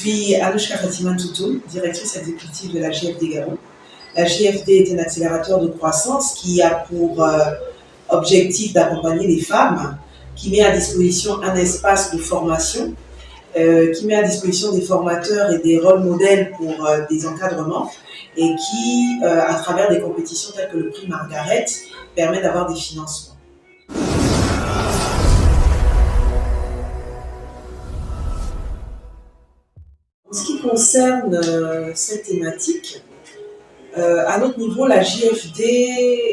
suis Anouchka Fatima Toutou, directrice exécutive de la JFD Gabon. La JFD est un accélérateur de croissance qui a pour objectif d'accompagner les femmes, qui met à disposition un espace de formation, qui met à disposition des formateurs et des rôles modèles pour des encadrements et qui, à travers des compétitions telles que le prix Margaret, permet d'avoir des financements. En ce qui concerne cette thématique, à notre niveau, la JFD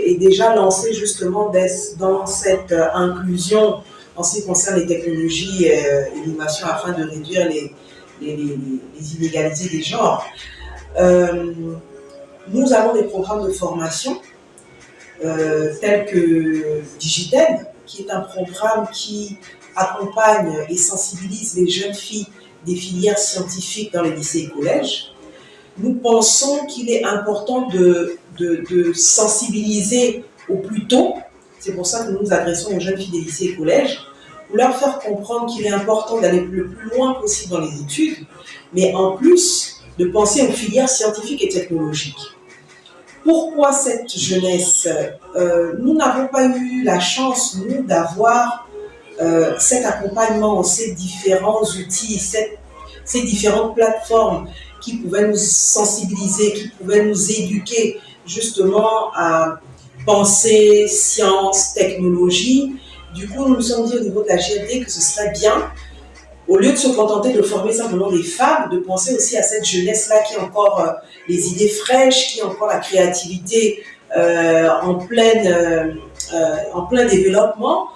est déjà lancée justement dans cette inclusion en ce qui concerne les technologies et l'innovation afin de réduire les inégalités des genres. Nous avons des programmes de formation tels que Digitel, qui est un programme qui accompagne et sensibilise les jeunes filles des filières scientifiques dans les lycées et collèges. Nous pensons qu'il est important de sensibiliser au plus tôt. C'est pour ça que nous nous adressons aux jeunes filles des lycées et collèges, pour leur faire comprendre qu'il est important d'aller le plus loin possible dans les études, mais en plus de penser aux filières scientifiques et technologiques. Pourquoi cette jeunesse? Nous n'avons pas eu la chance, nous, d'avoir cet accompagnement, ces différents outils, ces différentes plateformes qui pouvaient nous sensibiliser, qui pouvaient nous éduquer justement à penser science, technologie. Du coup, nous nous sommes dit au niveau de la JFD que ce serait bien, au lieu de se contenter de former simplement des femmes, de penser aussi à cette jeunesse-là qui a encore les idées fraîches, qui a encore la créativité en plein développement,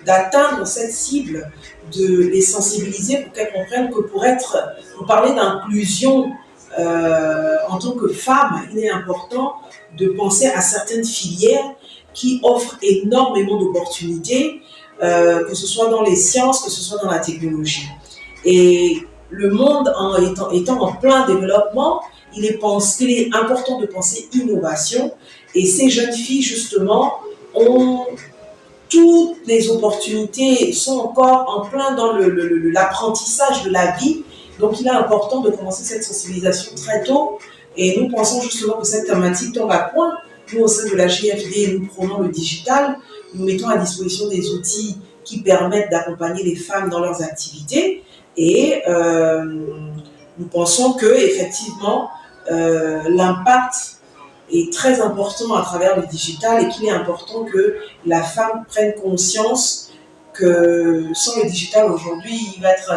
d'atteindre cette cible, de les sensibiliser pour qu'elles comprennent que pour parler d'inclusion en tant que femme, il est important de penser à certaines filières qui offrent énormément d'opportunités, que ce soit dans les sciences, que ce soit dans la technologie. Et le monde étant en plein développement, il est important de penser innovation. Et ces jeunes filles, justement, ont toutes les opportunités, sont encore en plein dans l'apprentissage de la vie. Donc, il est important de commencer cette sensibilisation très tôt. Et nous pensons justement que cette thématique tombe à point. Nous, au sein de la JFD, nous prônons le digital. Nous mettons à disposition des outils qui permettent d'accompagner les femmes dans leurs activités. Et nous pensons que, effectivement, l'impact est très important à travers le digital et qu'il est important que la femme prenne conscience que sans le digital aujourd'hui, il va être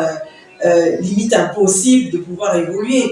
limite impossible de pouvoir évoluer.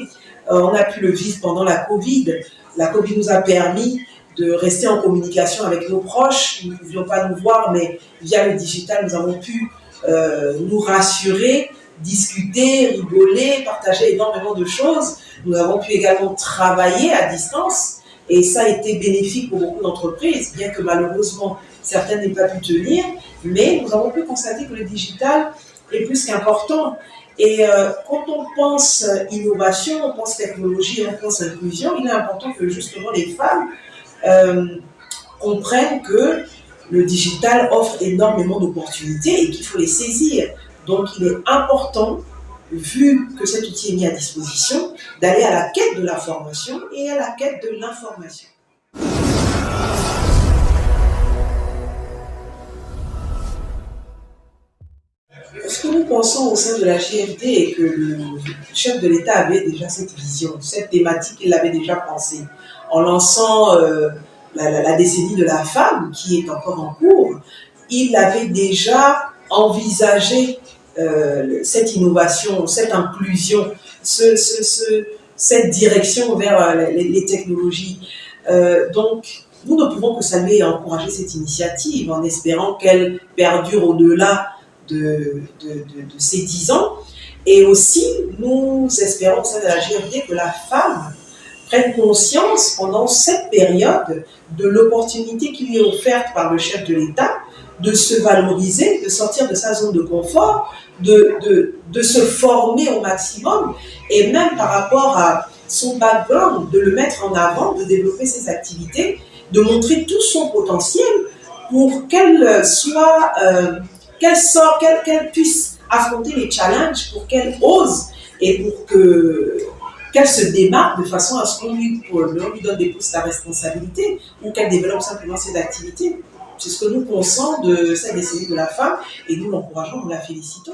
On a pu le vivre pendant la Covid. La Covid nous a permis de rester en communication avec nos proches. Nous ne pouvions pas nous voir, mais via le digital, nous avons pu nous rassurer, discuter, rigoler, partager énormément de choses. Nous avons pu également travailler à distance. Et ça a été bénéfique pour beaucoup d'entreprises, bien que malheureusement certaines n'aient pas pu tenir, mais nous avons pu constater que le digital est plus qu'important. Et quand on pense innovation, on pense technologie, on pense inclusion, il est important que justement les femmes comprennent que le digital offre énormément d'opportunités et qu'il faut les saisir. Donc il est important, vu que cet outil est mis à disposition, d'aller à la quête de la formation et à la quête de l'information. Ce que nous pensons au sein de la JFD est que le chef de l'État avait déjà cette vision, cette thématique, il l'avait déjà pensée. En lançant la décennie de la femme, qui est encore en cours, il avait déjà envisagé cette innovation, cette inclusion, cette direction vers les technologies. Donc, nous ne pouvons que saluer et encourager cette initiative en espérant qu'elle perdure au-delà de ces 10 ans. Et aussi, nous espérons au sein de la JFD que la femme prenne conscience pendant cette période de l'opportunité qui lui est offerte par le chef de l'État de se valoriser, de sortir de sa zone de confort, de se former au maximum et même par rapport à son background, de le mettre en avant, de développer ses activités, de montrer tout son potentiel pour qu'elle puisse affronter les challenges pour qu'elle ose et pour qu'elle se démarque de façon à ce qu'on lui donne des postes à responsabilité ou qu'elle développe simplement ses activités. C'est ce que nous pensons de cette décennie de la femme et nous l'encourageons, nous la félicitons.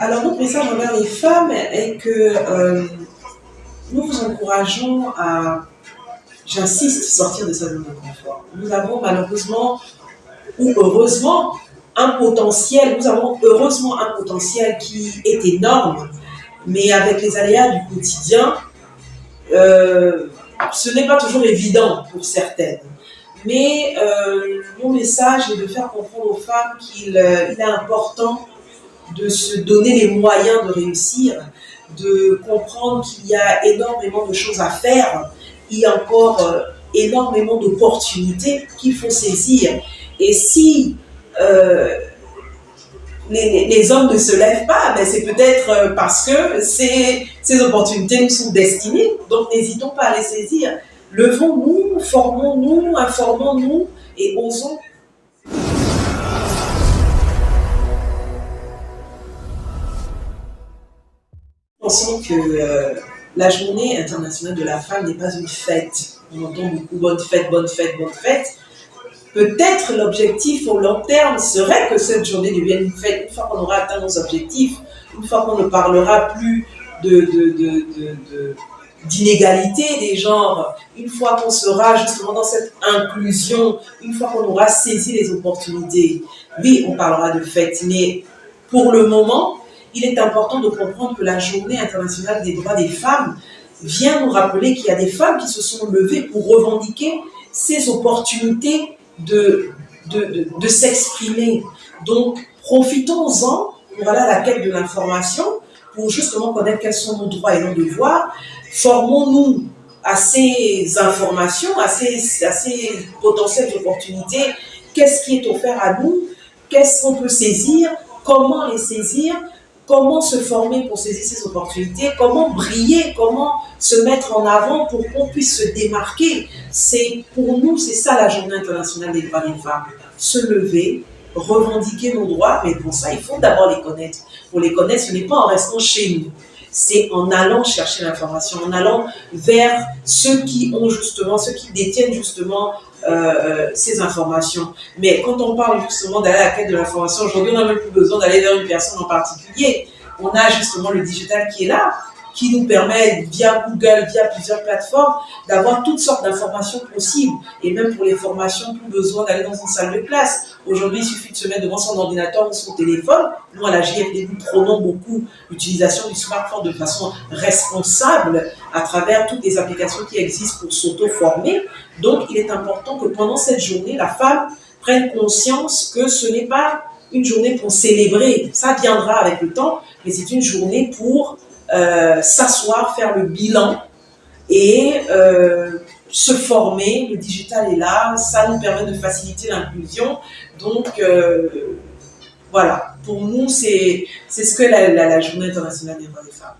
Alors notre message envers les femmes est que nous vous encourageons à, j'insiste, sortir de sa zone de confort. Nous avons malheureusement ou heureusement nous avons heureusement un potentiel qui est énorme, mais avec les aléas du quotidien, ce n'est pas toujours évident pour certaines. Mais mon message est de faire comprendre aux femmes qu'il est important de se donner les moyens de réussir, de comprendre qu'il y a énormément de choses à faire, il y a encore énormément d'opportunités qu'il faut saisir. Et si les hommes ne se lèvent pas, ben c'est peut-être parce que ces opportunités nous sont destinées. Donc n'hésitons pas à les saisir. Levons-nous, formons-nous, informons-nous et osons. Pensons que la journée internationale de la femme n'est pas une fête. On entend beaucoup bonne fête, bonne fête, bonne fête. Peut-être l'objectif au long terme serait que cette journée devienne une fête. Une fois qu'on aura atteint nos objectifs, une fois qu'on ne parlera plus d'inégalité des genres, une fois qu'on sera justement dans cette inclusion, une fois qu'on aura saisi les opportunités, oui, on parlera de fête. Mais pour le moment, il est important de comprendre que la Journée internationale des droits des femmes vient nous rappeler qu'il y a des femmes qui se sont levées pour revendiquer ces opportunités de s'exprimer. Donc, profitons-en pour aller à la quête de l'information, pour justement connaître quels sont nos droits et nos devoirs. Formons-nous à ces informations, à ces potentielles opportunités. Qu'est-ce qui est offert à nous? Qu'est-ce qu'on peut saisir? Comment les saisir? Comment se former pour saisir ces opportunités? Comment briller? Comment se mettre en avant pour qu'on puisse se démarquer? Pour nous, c'est ça la Journée internationale des droits des femmes. Se lever, revendiquer nos droits, mais pour ça, il faut d'abord les connaître. Pour les connaître, ce n'est pas en restant chez nous. C'est en allant chercher l'information, en allant vers ceux qui détiennent justement ces informations. Mais quand on parle justement d'aller à la quête de l'information, aujourd'hui, on n'a même plus besoin d'aller vers une personne en particulier. On a justement le digital qui est là, qui nous permet, via Google, via plusieurs plateformes, d'avoir toutes sortes d'informations possibles. Et même pour les formations, plus besoin d'aller dans une salle de classe. Aujourd'hui, il suffit de se mettre devant son ordinateur ou son téléphone. Nous, à la JFD, nous prônons beaucoup l'utilisation du smartphone de façon responsable à travers toutes les applications qui existent pour s'auto-former. Donc, il est important que pendant cette journée, la femme prenne conscience que ce n'est pas une journée pour célébrer. Ça viendra avec le temps, mais c'est une journée pour s'asseoir, faire le bilan et se former. Le digital est là, ça nous permet de faciliter l'inclusion. Donc voilà, pour nous, c'est ce que la Journée internationale des droits des femmes.